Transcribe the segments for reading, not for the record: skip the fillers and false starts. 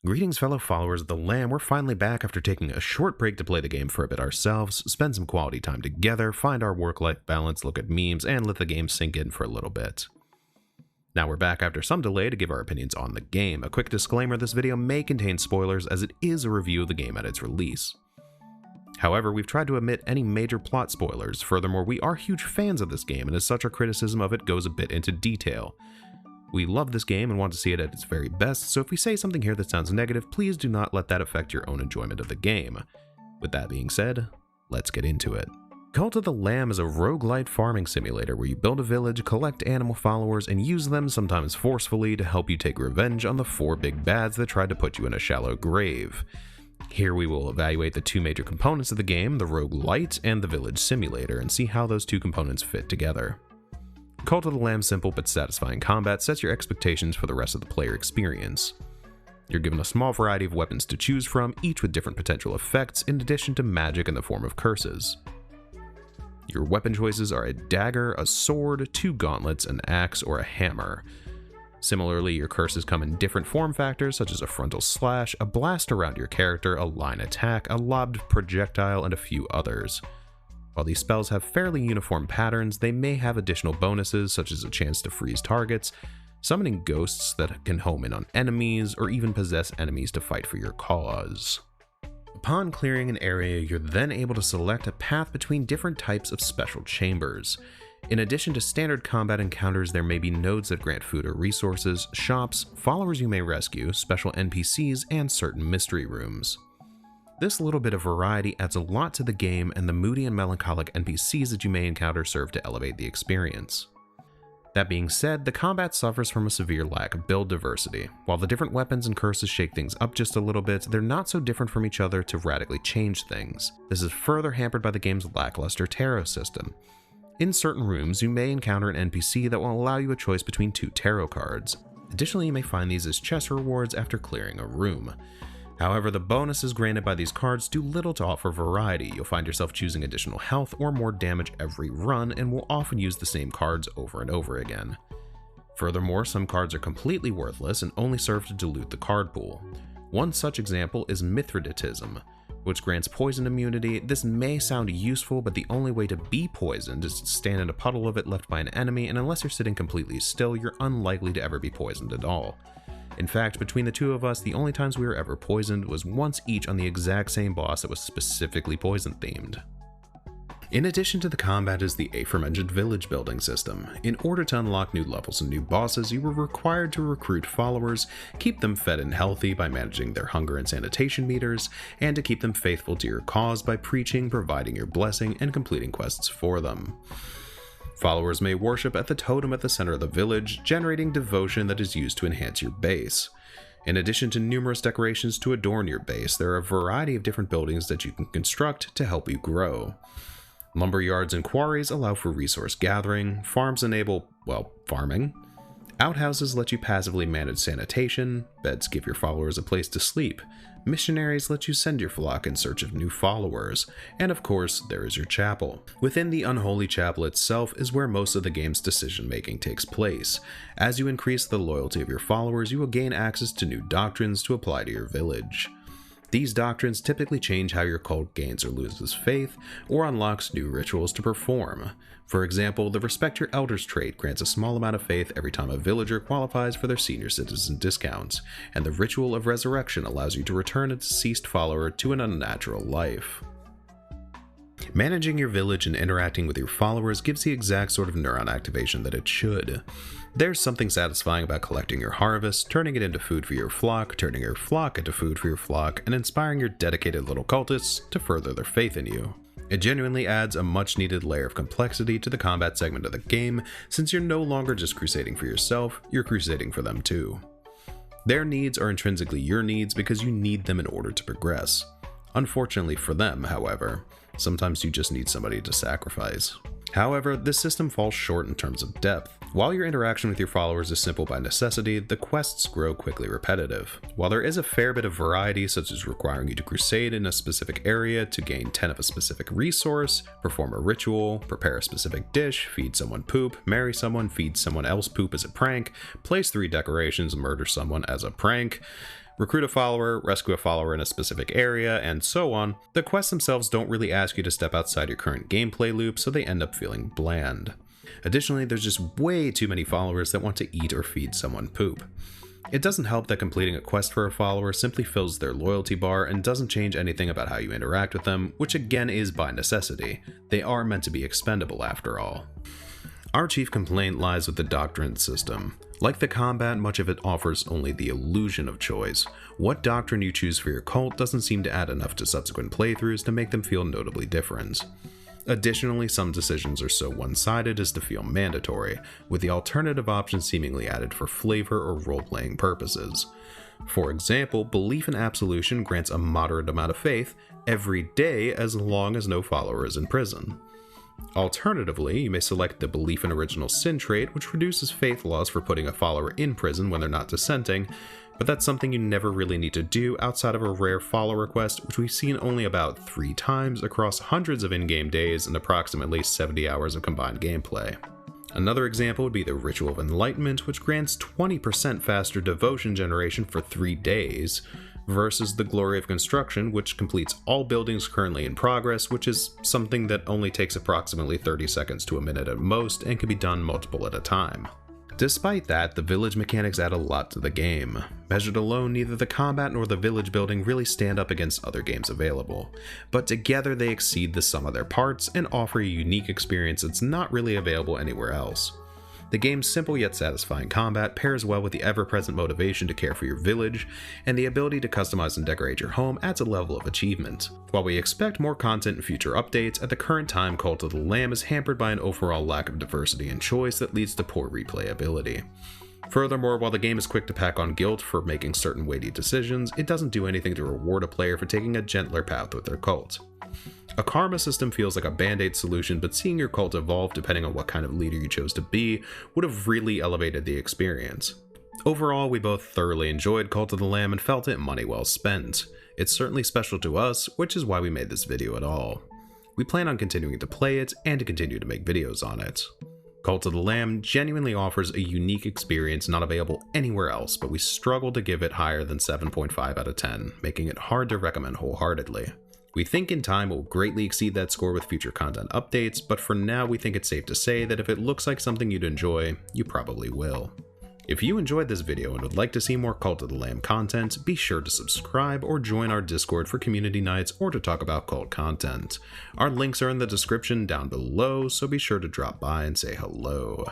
Greetings, fellow followers of the Lamb. We're finally back after taking a short break to play the game for a bit ourselves, spend some quality time together, find our work-life balance, look at memes, and let the game sink in for a little bit. Now we're back after some delay to give our opinions on the game. A quick disclaimer, this video may contain spoilers as it is a review of the game at its release. However, we've tried to omit any major plot spoilers. Furthermore, we are huge fans of this game, and as such our criticism of it goes a bit into detail. We love this game and want to see it at its very best, so if we say something here that sounds negative, please do not let that affect your own enjoyment of the game. With that being said, let's get into it. Cult of the Lamb is a roguelite farming simulator where you build a village, collect animal followers, and use them, sometimes forcefully, to help you take revenge on the 4 big bads that tried to put you in a shallow grave. Here we will evaluate the 2 major components of the game, the roguelite and the village simulator, and see how those 2 components fit together. Cult of the Lamb's simple but satisfying combat sets your expectations for the rest of the player experience. You're given a small variety of weapons to choose from, each with different potential effects, in addition to magic in the form of curses. Your weapon choices are a dagger, a sword, 2 gauntlets, an axe, or a hammer. Similarly, your curses come in different form factors such as a frontal slash, a blast around your character, a line attack, a lobbed projectile, and a few others. While these spells have fairly uniform patterns, they may have additional bonuses such as a chance to freeze targets, summoning ghosts that can home in on enemies, or even possess enemies to fight for your cause. Upon clearing an area, you're then able to select a path between different types of special chambers. In addition to standard combat encounters, there may be nodes that grant food or resources, shops, followers you may rescue, special NPCs, and certain mystery rooms. This little bit of variety adds a lot to the game, and the moody and melancholic NPCs that you may encounter serve to elevate the experience. That being said, the combat suffers from a severe lack of build diversity. While the different weapons and curses shake things up just a little bit, they're not so different from each other to radically change things. This is further hampered by the game's lackluster tarot system. In certain rooms, you may encounter an NPC that will allow you a choice between 2 tarot cards. Additionally, you may find these as chest rewards after clearing a room. However, the bonuses granted by these cards do little to offer variety. You'll find yourself choosing additional health or more damage every run, and will often use the same cards over and over again. Furthermore, some cards are completely worthless and only serve to dilute the card pool. One such example is Mithridatism, which grants poison immunity. This may sound useful, but the only way to be poisoned is to stand in a puddle of it left by an enemy, and unless you're sitting completely still, you're unlikely to ever be poisoned at all. In fact, between the 2 of us, the only times we were ever poisoned was once each on the exact same boss that was specifically poison themed. In addition to the combat is the aforementioned village building system. In order to unlock new levels and new bosses, you were required to recruit followers, keep them fed and healthy by managing their hunger and sanitation meters, and to keep them faithful to your cause by preaching, providing your blessing, and completing quests for them. Followers may worship at the totem at the center of the village, generating devotion that is used to enhance your base. In addition to numerous decorations to adorn your base, there are a variety of different buildings that you can construct to help you grow. Lumber yards and quarries allow for resource gathering, farms enable, farming. Outhouses let you passively manage sanitation, beds give your followers a place to sleep, missionaries let you send your flock in search of new followers, and of course, there is your chapel. Within the unholy chapel itself is where most of the game's decision-making takes place. As you increase the loyalty of your followers, you will gain access to new doctrines to apply to your village. These doctrines typically change how your cult gains or loses faith, or unlocks new rituals to perform. For example, the Respect Your Elders trait grants a small amount of faith every time a villager qualifies for their senior citizen discounts, and the Ritual of Resurrection allows you to return a deceased follower to an unnatural life. Managing your village and interacting with your followers gives the exact sort of neuron activation that it should. There's something satisfying about collecting your harvest, turning it into food for your flock, turning your flock into food for your flock, and inspiring your dedicated little cultists to further their faith in you. It genuinely adds a much needed layer of complexity to the combat segment of the game, since you're no longer just crusading for yourself, you're crusading for them too. Their needs are intrinsically your needs because you need them in order to progress. Unfortunately for them, however, sometimes you just need somebody to sacrifice. However, this system falls short in terms of depth. While your interaction with your followers is simple by necessity, the quests grow quickly repetitive. While there is a fair bit of variety, such as requiring you to crusade in a specific area to gain 10 of a specific resource, perform a ritual, prepare a specific dish, feed someone poop, marry someone, feed someone else poop as a prank, place 3 decorations, murder someone as a prank, recruit a follower, rescue a follower in a specific area, and so on, the quests themselves don't really ask you to step outside your current gameplay loop, so they end up feeling bland. Additionally, there's just way too many followers that want to eat or feed someone poop. It doesn't help that completing a quest for a follower simply fills their loyalty bar and doesn't change anything about how you interact with them, which again is by necessity. They are meant to be expendable after all. Our chief complaint lies with the Doctrine system. Like the combat, much of it offers only the illusion of choice. What doctrine you choose for your cult doesn't seem to add enough to subsequent playthroughs to make them feel notably different. Additionally, some decisions are so one-sided as to feel mandatory, with the alternative options seemingly added for flavor or role-playing purposes. For example, belief in absolution grants a moderate amount of faith every day as long as no follower is in prison. Alternatively, you may select the belief in original sin trait, which reduces faith loss for putting a follower in prison when they're not dissenting, but that's something you never really need to do outside of a rare follower quest, which we've seen only about 3 times across hundreds of in-game days and approximately 70 hours of combined gameplay. Another example would be the Ritual of Enlightenment, which grants 20% faster devotion generation for 3 days, versus the Glory of Construction, which completes all buildings currently in progress, which is something that only takes approximately 30 seconds to a minute at most and can be done multiple at a time. Despite that, the village mechanics add a lot to the game. Measured alone, neither the combat nor the village building really stand up against other games available, but together they exceed the sum of their parts and offer a unique experience that's not really available anywhere else. The game's simple yet satisfying combat pairs well with the ever-present motivation to care for your village, and the ability to customize and decorate your home adds a level of achievement. While we expect more content in future updates, at the current time Cult of the Lamb is hampered by an overall lack of diversity and choice that leads to poor replayability. Furthermore, while the game is quick to pack on guilt for making certain weighty decisions, it doesn't do anything to reward a player for taking a gentler path with their cult. A karma system feels like a band-aid solution, but seeing your cult evolve depending on what kind of leader you chose to be would have really elevated the experience. Overall, we both thoroughly enjoyed Cult of the Lamb and felt it money well spent. It's certainly special to us, which is why we made this video at all. We plan on continuing to play it and to continue to make videos on it. Cult of the Lamb genuinely offers a unique experience not available anywhere else, but we struggle to give it higher than 7.5 out of 10, making it hard to recommend wholeheartedly. We think in time it will greatly exceed that score with future content updates, but for now we think it's safe to say that if it looks like something you'd enjoy, you probably will. If you enjoyed this video and would like to see more Cult of the Lamb content, be sure to subscribe or join our Discord for community nights or to talk about cult content. Our links are in the description down below, so be sure to drop by and say hello.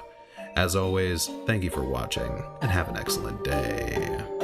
As always, thank you for watching, and have an excellent day.